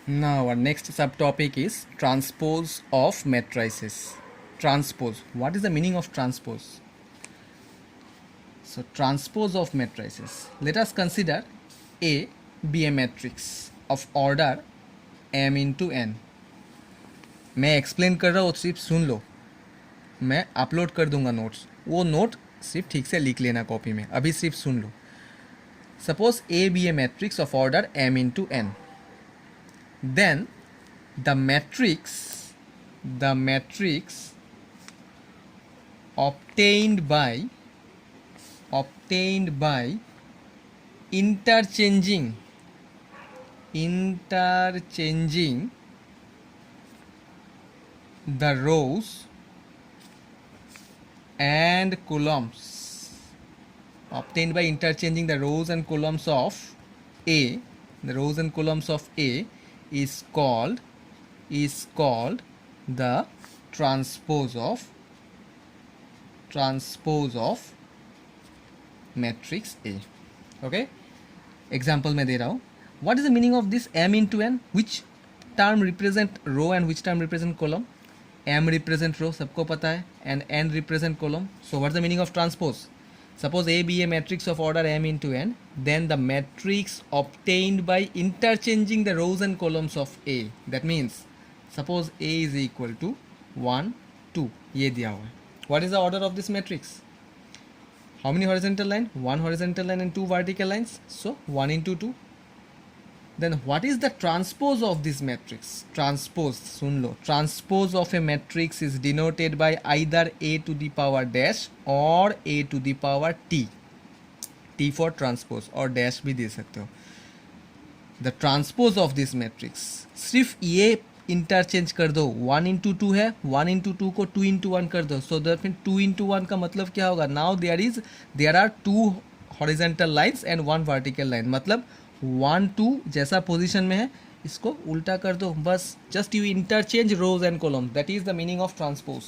Now our next subtopic is transpose of matrices. Transpose. What is the meaning of transpose? So transpose of matrices. Let us consider A be a matrix of order m into n. मैं explain कर रहा हूँ, सिर्फ सुन लो. मैं upload कर दूंगा notes, वो नोट सिर्फ ठीक से लिख लेना कॉपी में, अभी सिर्फ सुन लो. Suppose A be a matrix of order m into n. Then the matrix obtained by interchanging the rows and columns, obtained by interchanging the rows and columns of A, the rows and columns of A is called the transpose of matrix A. Okay, example मैं दे रहा हूँ. What is the meaning of this m into n? Which term represent row and which term represent column? M represent row, सबको पता है, and n represent column. So what's the meaning of transpose? Suppose A be a matrix of order m into n, then the matrix obtained by interchanging the rows and columns of A. That means suppose A is equal to 1 2, ये दिया हुआ है. What is the order of this matrix? How many horizontal line? One horizontal line and two vertical lines. So 1 into 2. Then what is the transpose of this matrix? Transpose, soon low. Transpose of a matrix is denoted by either a to the power dash or a to the power t. T for transpose, और dash भी दे सकते हो. The transpose of this matrix, सिर्फ ये interchange कर दो. 1 into 2 है, 1 into 2 को 2 into 1 कर दो. So that means 2 into 1 का मतलब क्या होगा? Now there are two horizontal lines and one vertical line. मतलब 1 2 जैसा पोजीशन में है, इसको उल्टा कर दो बस. Just you interchange rows and column. That is the meaning of transpose.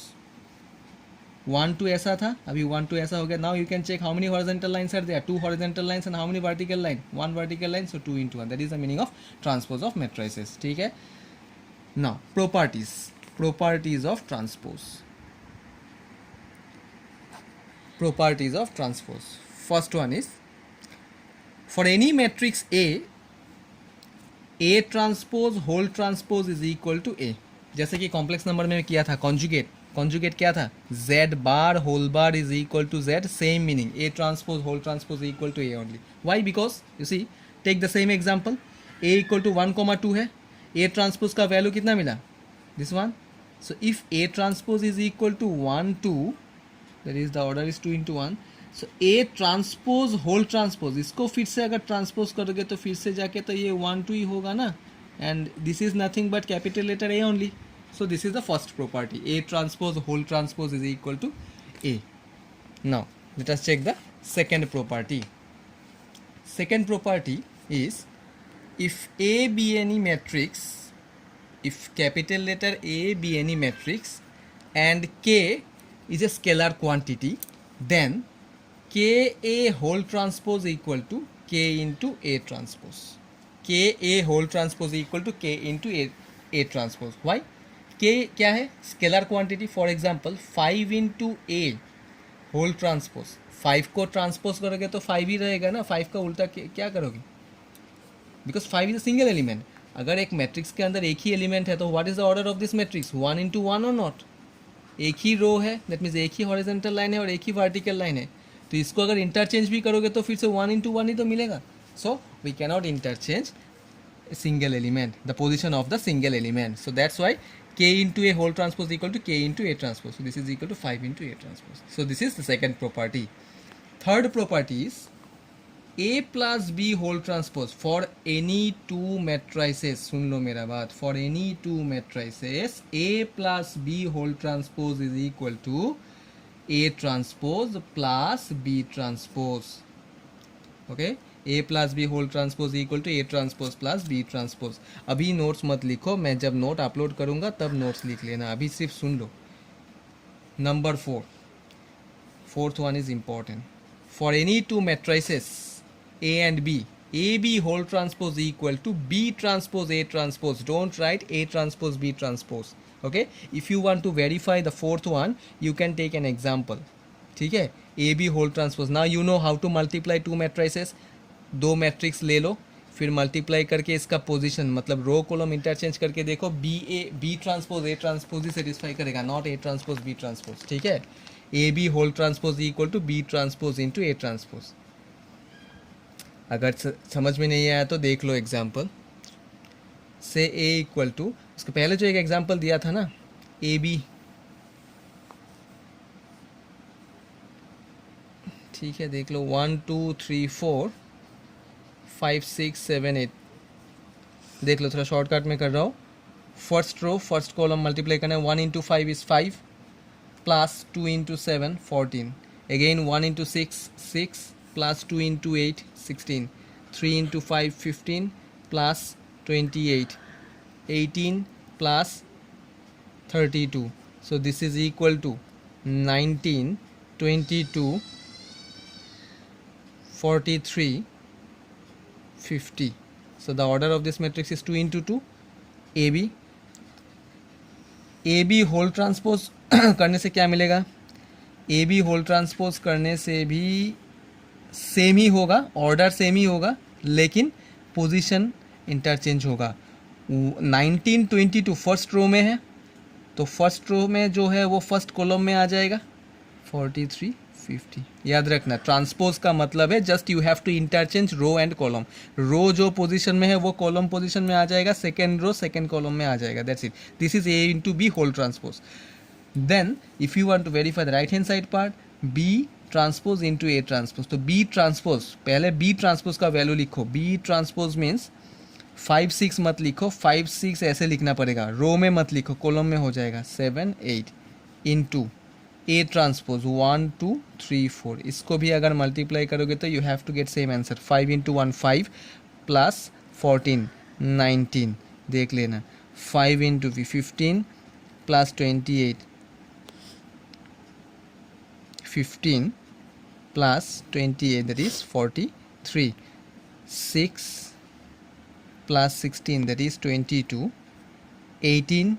1 2 ऐसा था, अभी 1 2 ऐसा हो गया. Now you can check how many horizontal lines are there. 2 horizontal lines and how many vertical line? 1 vertical line. So 2 into 1. That is the meaning of transpose of matrices. ठीक है. Now properties of transpose. First one is, for any matrix A transpose whole transpose is equal to A. जैसे कि complex number में किया था, conjugate क्या था? Z bar whole bar is equal to Z. Same meaning. A transpose whole transpose is equal to A only. Why? Because you see, take the same example. A equal to 1 2 है. A transpose का value कितना मिला? This one. So if A transpose is equal to 1 2, that is the order is 2 into 1. So A transpose whole transpose, इसको फिर से अगर transpose करोगे तो फिर से जाके तो ये 1 2 ही होगा ना. And this is nothing but capital letter A only. So this is the first property. A transpose whole transpose is equal to A. Now let us check the second property. Second property is, if A be any matrix, if capital letter A be any matrix and K is a scalar quantity, then Ka whole transpose equal to K into A transpose. Ka whole transpose equal to K into A transpose. Why? K क्या है? Scalar quantity. For example 5 into A whole transpose. 5 को transpose करोगे तो 5 ही रहेगा ना. 5 का उल्टा क्या करोगे? Because 5 is a single element. अगर एक मैट्रिक्स के अंदर एक ही एलिमेंट है तो what is the order of this matrix? 1 into 1 और नॉट. एक ही रो है, दैट मीन्स एक ही हॉरिजॉन्टल लाइन है और एक ही वर्टिकल लाइन है. तो इसको अगर इंटरचेंज भी करोगे तो फिर से 1 into 1 ही तो मिलेगा. So we cannot interchange single element, the position of the single element. So that's why K into A whole transpose equal to K into A transpose. So this is equal to 5 into A transpose. So this is the second property. Third property is A plus B whole transpose for any two matrices. सुन लो मेरा बात. For any two matrices, A plus B whole transpose is equal to A transpose plus B transpose. Okay, A plus B whole transpose equal to A transpose plus B transpose. अभी notes मत लिखो, मैं जब note upload करूँगा तब notes लिख लेना. अभी सिर्फ सुन लो. Number 4, fourth one is important. For any two matrices A and B, A B whole transpose equal to B transpose A transpose. Don't write A transpose B transpose. Okay, if you want to verify the fourth one, you can take an example. ठीक है, A B whole transpose. Now you know how to multiply two matrices. दो matrix ले लो, फिर multiply करके इसका position मतलब row column interchange करके देखो. बी ट्रांसपोज ए ट्रांसपोज ही सेटिस्फाई करेगा, not A transpose B transpose. ठीक है, A B whole transpose equal to B transpose into A transpose. अगर समझ में नहीं आया तो देख लो एग्जाम्पल. से ए इक्वल टू, उसके पहले जो एक एग्जाम्पल दिया था ना, ए बी. ठीक है, देख लो 1 2 3 4 5 6 7 8. देख लो, थोड़ा शॉर्टकट में कर रहा हूँ. First row first column multiply करना है. 1 into 5 is 5 plus 2 into 7 14. Again 1 into 6 6 plus 2 into 8 16. 3 into 5 15 plus 28 18 plus 32. So this is equal to 19 22 43 50. So the order of this matrix is 2 into 2. AB. AB whole transpose करने से क्या मिलेगा? AB whole transpose करने से भी same ही होगा, order same ही होगा, लेकिन पोजीशन इंटरचेंज होगा. 19 22 फर्स्ट रो में है, तो फर्स्ट रो में जो है वो फर्स्ट कॉलम में आ जाएगा. 43 50. याद रखना, ट्रांसपोज का मतलब है just you have to interchange row and column. Row जो पोजीशन में है वो कॉलम पोजीशन में आ जाएगा, सेकेंड रो सेकेंड कॉलम में आ जाएगा. That's it. This is A into B whole transpose. Then if you want to verify the right hand side part, B transpose into A transpose. तो B transpose, पहले B transpose का value लिखो. B transpose means 5 6 मत लिखो, 5 6 ऐसे लिखना पड़ेगा, रो में मत लिखो, कॉलम में हो जाएगा. 7 8 इंटू ए ट्रांसपोज 1 2 3 4. इसको भी अगर मल्टीप्लाई करोगे तो you have to get same answer. 5 into 1 5 plus 14 19. देख लेना, 5 into 15 plus 28 15 plus 28, that is 43. 6 plus 16, that is 22. 18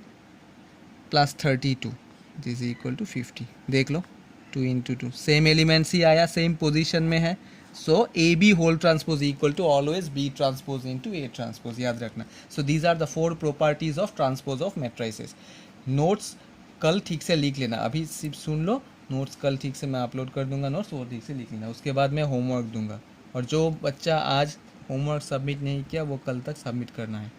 plus 32, this is equal to 50. देख लो, 2 into 2 सेम एलिमेंट्स ही आया, सेम पोजीशन में है. So A B whole transpose equal to always B transpose into A transpose. याद रखना. So these are the 4 properties of transpose of matrices. Notes कल ठीक से लिख लेना, अभी सिर्फ सुन लो. नोट्स कल ठीक से मैं अपलोड कर दूंगा, नोट्स और ठीक से लिख लेना. उसके बाद मैं होमवर्क दूंगा, और जो बच्चा आज होमवर्क सबमिट नहीं किया वो कल तक सबमिट करना है.